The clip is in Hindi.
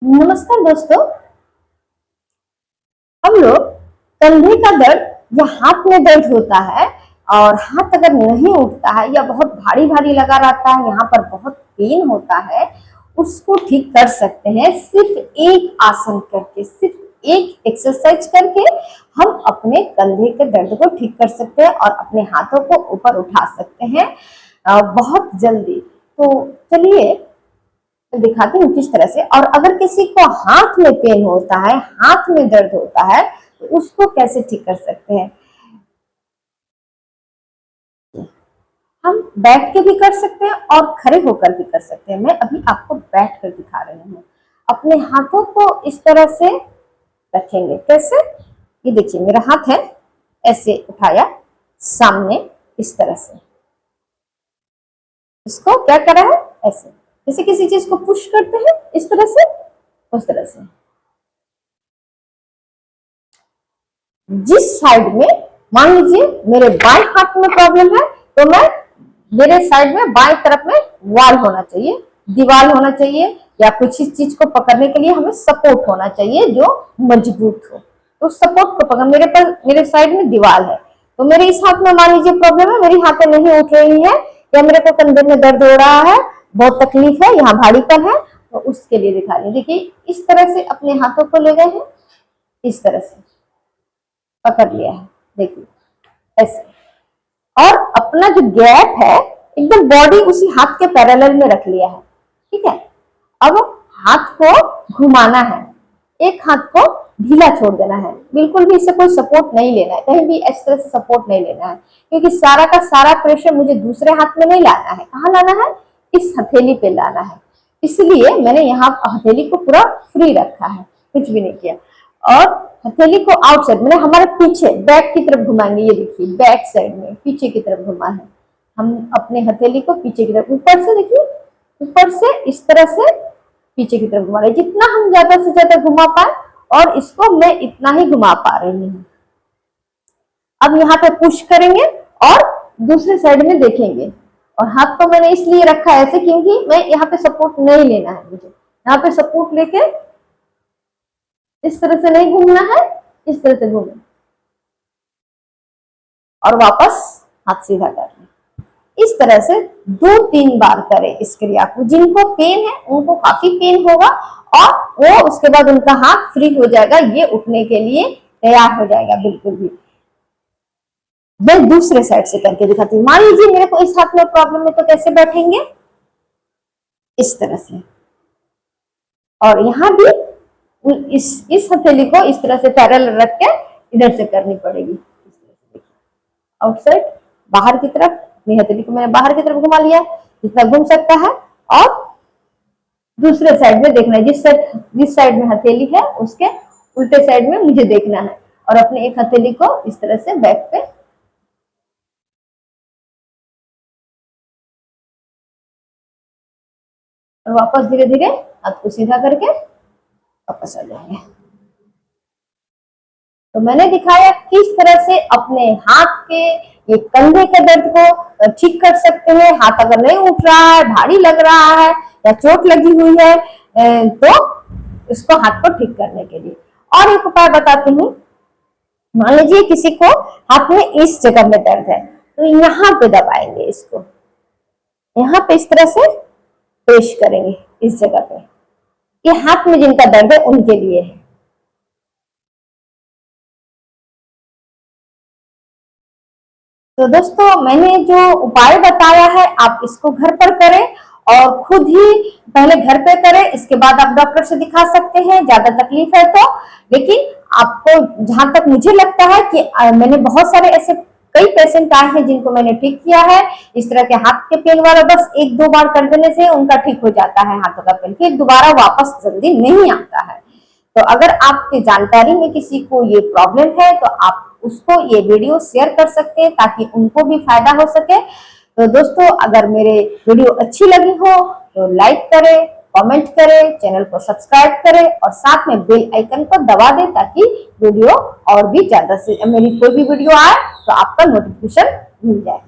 नमस्कार दोस्तों। हम लोग कंधे का दर्द या हाथ में दर्द होता है और हाथ अगर नहीं उठता है या बहुत भारी भारी लगा रहता है, यहाँ पर बहुत पेन होता है, उसको ठीक कर सकते हैं सिर्फ एक आसन करके, सिर्फ एक एक्सरसाइज करके हम अपने कंधे के दर्द को ठीक कर सकते हैं और अपने हाथों को ऊपर उठा सकते हैं बहुत जल्दी। तो चलिए दिखाती हूँ किस तरह से। और अगर किसी को हाथ में पेन होता है, हाथ में दर्द होता है, तो उसको कैसे ठीक कर सकते हैं। हम बैठ के भी कर सकते हैं और खड़े होकर भी कर सकते हैं। मैं अभी आपको बैठ कर दिखा रही हूँ। अपने हाथों को इस तरह से रखेंगे। कैसे? ये देखिए मेरा हाथ है, ऐसे उठाया सामने इस तरह से। इसको क्या करा है, ऐसे जैसे किसी चीज को पुश करते हैं इस तरह से, उस तरह से। जिस साइड में, मान लीजिए मेरे बाएं हाथ में प्रॉब्लम है, तो मैं मेरे साइड में बाएं तरफ में वॉल होना चाहिए, दीवार होना चाहिए, या कुछ इस चीज को पकड़ने के लिए हमें सपोर्ट होना चाहिए जो मजबूत हो। तो सपोर्ट को पकड़, मेरे पास मेरे साइड में दीवार है, तो मेरे इस हाथ में मान लीजिए प्रॉब्लम है, मेरी हाथें नहीं उठ रही है, या मेरे को कंधे में दर्द हो रहा है, बहुत तकलीफ है, यहाँ भारीपन है, तो उसके लिए दिखा रही। देखिए इस तरह से अपने हाथों को ले गए हैं, इस तरह से पकड़ लिया है, देखिए ऐसे। और अपना जो गैप है एकदम बॉडी उसी हाथ के पैरेलल में रख लिया है, ठीक है। अब हाथ को घुमाना है, एक हाथ को ढीला छोड़ देना है, बिल्कुल भी इससे कोई सपोर्ट नहीं लेना है, कहीं भी इस तरह से सपोर्ट नहीं लेना है, क्योंकि सारा का सारा प्रेशर मुझे दूसरे हाथ में नहीं लाना है। कहाँ लाना है? इस हथेली पे लाना है। इसलिए मैंने यहाँ हथेली को पूरा फ्री रखा है, कुछ भी नहीं किया। और हथेली को आउटसाइड, मैंने हमारे पीछे बैक की तरफ घुमाएंगे। ये देखिए बैक साइड में पीछे की तरफ घुमा है, हम अपने हथेली को पीछे की तरफ, ऊपर से देखिए, ऊपर से इस तरह से पीछे की तरफ घुमा रहे, जितना हम ज्यादा से ज्यादा घुमा पाए, और इसको मैं इतना ही घुमा पा रही हूँ। अब यहाँ पे पुश करेंगे और दूसरे साइड में देखेंगे, और हाथ को मैंने इसलिए रखा है ऐसे क्योंकि मैं यहाँ पे सपोर्ट नहीं लेना है, मुझे यहाँ पे सपोर्ट लेके इस तरह से नहीं घूमना है, इस तरह से घूमना और वापस हाथ सीधा करना। इस तरह से 2-3 बार करें इस क्रिया को। जिनको पेन है उनको काफी पेन होगा, और वो उसके बाद उनका हाथ फ्री हो जाएगा, ये उठने के लिए तैयार हो जाएगा बिल्कुल भी। मैं दूसरे साइड से करके दिखाती हूँ। मान लीजिए मेरे को इस हाथ में प्रॉब्लम है, तो कैसे बैठेंगे? इस तरह से। और यहाँ भी इस हथेली को इस तरह से पैरेलल रख के इधर से करनी पड़ेगी, आउटसाइड, बाहर की तरफ। अपनी हथेली को मैंने बाहर की तरफ घुमा लिया जितना घूम सकता है, और दूसरे साइड में देखना है, जिस साइड में हथेली है उसके उल्टे साइड में मुझे देखना है, और अपने एक हथेली को इस तरह से बैक पे और वापस धीरे धीरे हाथ को सीधा करके वापस आ जाएंगे। तो मैंने दिखाया किस तरह से अपने हाथ के, ये कंधे के दर्द को ठीक कर सकते हैं। हाथ अगर नहीं उठ रहा है, भारी लग रहा है, या चोट लगी हुई है, तो इसको हाथ को ठीक करने के लिए और एक उपाय बताती हूँ। मान लीजिए किसी को हाथ में इस जगह में दर्द है, तो यहाँ पे दबाएंगे, इसको यहाँ पे इस तरह से पेश करेंगे इस जगह पे। ये हाथ में जिनका दर्द है उनके लिए है। तो दोस्तों मैंने जो उपाय बताया है आप इसको घर पर करें, और खुद ही पहले घर पे करें, इसके बाद आप डॉक्टर से दिखा सकते हैं ज्यादा तकलीफ है तो। लेकिन आपको, जहां तक मुझे लगता है कि मैंने बहुत सारे ऐसे कई पेशेंट आए हैं जिनको मैंने ठीक किया है इस तरह के हाथ के पेन वाला, बस 1-2 बार कर देने से उनका ठीक हो जाता है हाथों का पेन, फिर दोबारा वापस जल्दी नहीं आता है। तो अगर आपकी जानकारी में किसी को ये प्रॉब्लम है तो आप उसको ये वीडियो शेयर कर सकते हैं ताकि उनको भी फायदा हो सके। तो दोस्तों अगर मेरे वीडियो अच्छी लगी हो तो लाइक करें, कमेंट करें, चैनल को सब्सक्राइब करें, और साथ में बेल आइकन को दबा दें ताकि वीडियो और भी ज्यादा से, मेरी कोई भी वीडियो आए तो आपका नोटिफिकेशन मिल जाए।